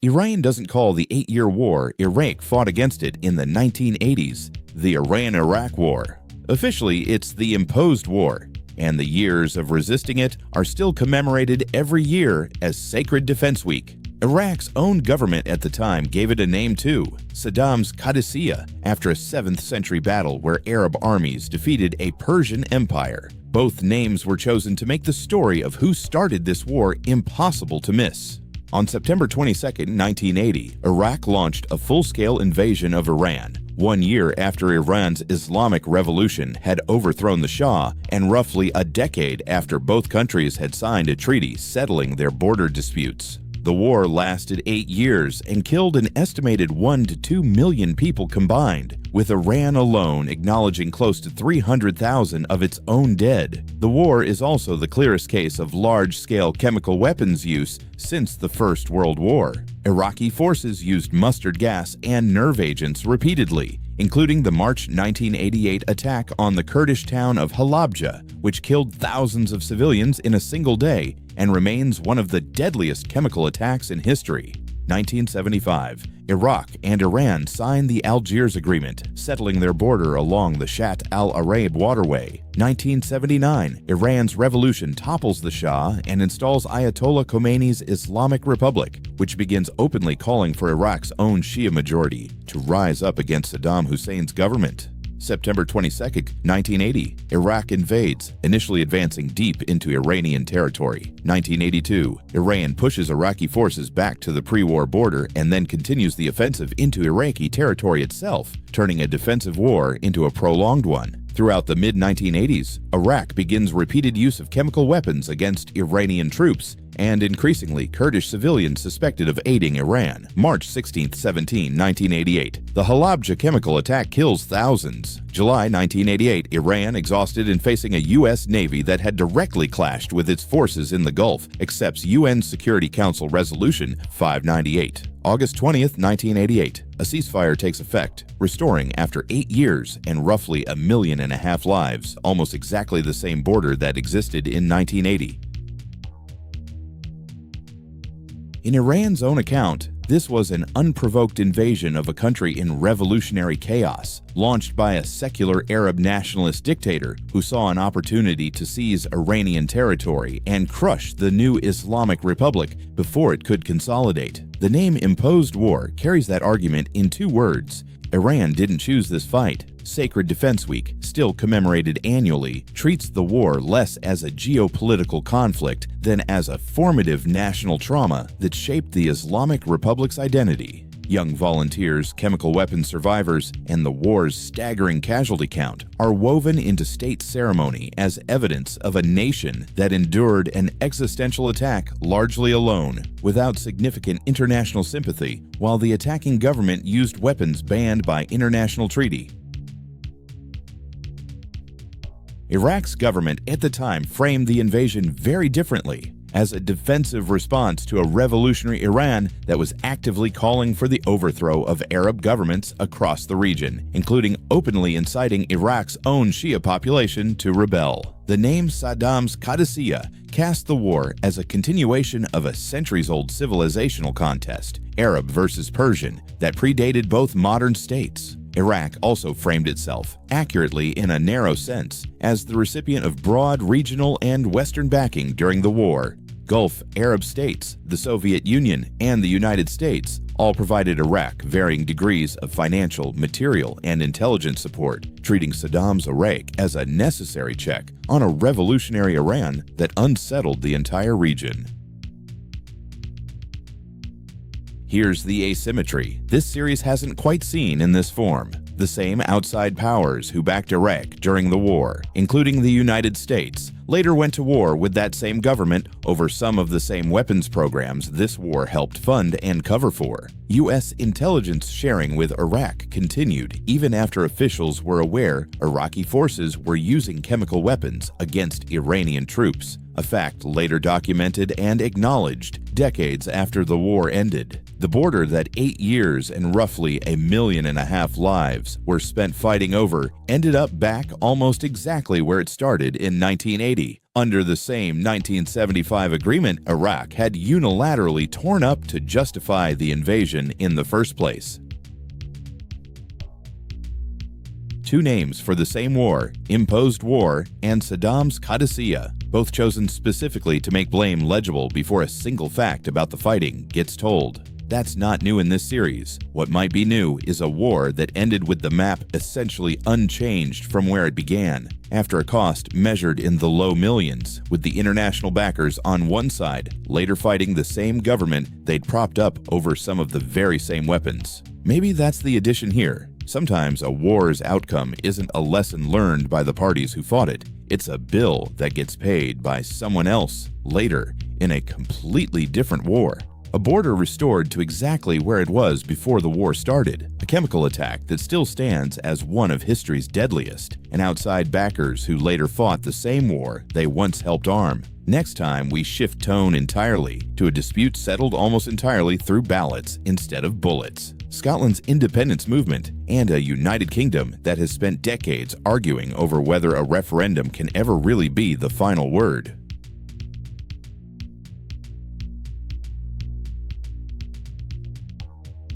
Iran doesn't call the 8-year war Iraq fought against it in the 1980s the Iran-Iraq War. Officially, it's the imposed war, and the years of resisting it are still commemorated every year as Sacred Defense Week. Iraq's own government at the time gave it a name too, Saddam's Qadisiyyah, after a 7th century battle where Arab armies defeated a Persian empire. Both names were chosen to make the story of who started this war impossible to miss. On September 22, 1980, Iraq launched a full-scale invasion of Iran, 1 year after Iran's Islamic Revolution had overthrown the Shah and roughly a decade after both countries had signed a treaty settling their border disputes. The war lasted 8 years and killed an estimated 1 to 2 million people combined, with Iran alone acknowledging close to 300,000 of its own dead. The war is also the clearest case of large-scale chemical weapons use since the First World War. Iraqi forces used mustard gas and nerve agents repeatedly, including the March 1988 attack on the Kurdish town of Halabja, which killed thousands of civilians in a single day and remains one of the deadliest chemical attacks in history. 1975, Iraq and Iran signed the Algiers Agreement, settling their border along the Shatt al-Arab waterway. 1979, Iran's revolution topples the Shah and installs Ayatollah Khomeini's Islamic Republic, which begins openly calling for Iraq's own Shia majority to rise up against Saddam Hussein's government. September 22, 1980, Iraq invades, initially advancing deep into Iranian territory. 1982, Iran pushes Iraqi forces back to the pre-war border and then continues the offensive into Iraqi territory itself, turning a defensive war into a prolonged one. Throughout the mid-1980s, Iraq begins repeated use of chemical weapons against Iranian troops and increasingly Kurdish civilians suspected of aiding Iran. March 16, 1988, the Halabja chemical attack kills thousands. July 1988, Iran, exhausted and facing a U.S. Navy that had directly clashed with its forces in the Gulf, accepts UN Security Council Resolution 598. August 20, 1988, a ceasefire takes effect, restoring after 8 years and roughly 1.5 million lives, almost exactly the same border that existed in 1980. In Iran's own account, this was an unprovoked invasion of a country in revolutionary chaos, launched by a secular Arab nationalist dictator who saw an opportunity to seize Iranian territory and crush the new Islamic Republic before it could consolidate. The name imposed war carries that argument in 2 words. Iran didn't choose this fight. Sacred Defense Week, still commemorated annually, treats the war less as a geopolitical conflict than as a formative national trauma that shaped the Islamic Republic's identity. Young volunteers, chemical weapons survivors, and the war's staggering casualty count are woven into state ceremony as evidence of a nation that endured an existential attack largely alone, without significant international sympathy, while the attacking government used weapons banned by international treaty. Iraq's government at the time framed the invasion very differently, as a defensive response to a revolutionary Iran that was actively calling for the overthrow of Arab governments across the region, including openly inciting Iraq's own Shia population to rebel. The name Saddam's Qadisiyyah cast the war as a continuation of a centuries-old civilizational contest, Arab versus Persian, that predated both modern states. Iraq also framed itself, accurately in a narrow sense, as the recipient of broad regional and Western backing during the war. Gulf Arab states, the Soviet Union, and the United States all provided Iraq varying degrees of financial, material, and intelligence support, treating Saddam's Iraq as a necessary check on a revolutionary Iran that unsettled the entire region. Here's the asymmetry this series hasn't quite seen in this form. The same outside powers who backed Iraq during the war, including the United States, later went to war with that same government over some of the same weapons programs this war helped fund and cover for. U.S. intelligence sharing with Iraq continued even after officials were aware Iraqi forces were using chemical weapons against Iranian troops, a fact later documented and acknowledged decades after the war ended. The border that 8 years and roughly 1.5 million lives were spent fighting over ended up back almost exactly where it started in 1980. Under the same 1975 agreement, Iraq had unilaterally torn up to justify the invasion in the first place. Two names for the same war, imposed war and Saddam's Qadisiyyah, both chosen specifically to make blame legible before a single fact about the fighting gets told. That's not new in this series. What might be new is a war that ended with the map essentially unchanged from where it began, after a cost measured in the low millions, with the international backers on one side later fighting the same government they'd propped up over some of the very same weapons. Maybe that's the addition here. Sometimes a war's outcome isn't a lesson learned by the parties who fought it. It's a bill that gets paid by someone else later in a completely different war. A border restored to exactly where it was before the war started, a chemical attack that still stands as one of history's deadliest, and outside backers who later fought the same war they once helped arm. Next time, we shift tone entirely to a dispute settled almost entirely through ballots instead of bullets. Scotland's independence movement, and a United Kingdom that has spent decades arguing over whether a referendum can ever really be the final word.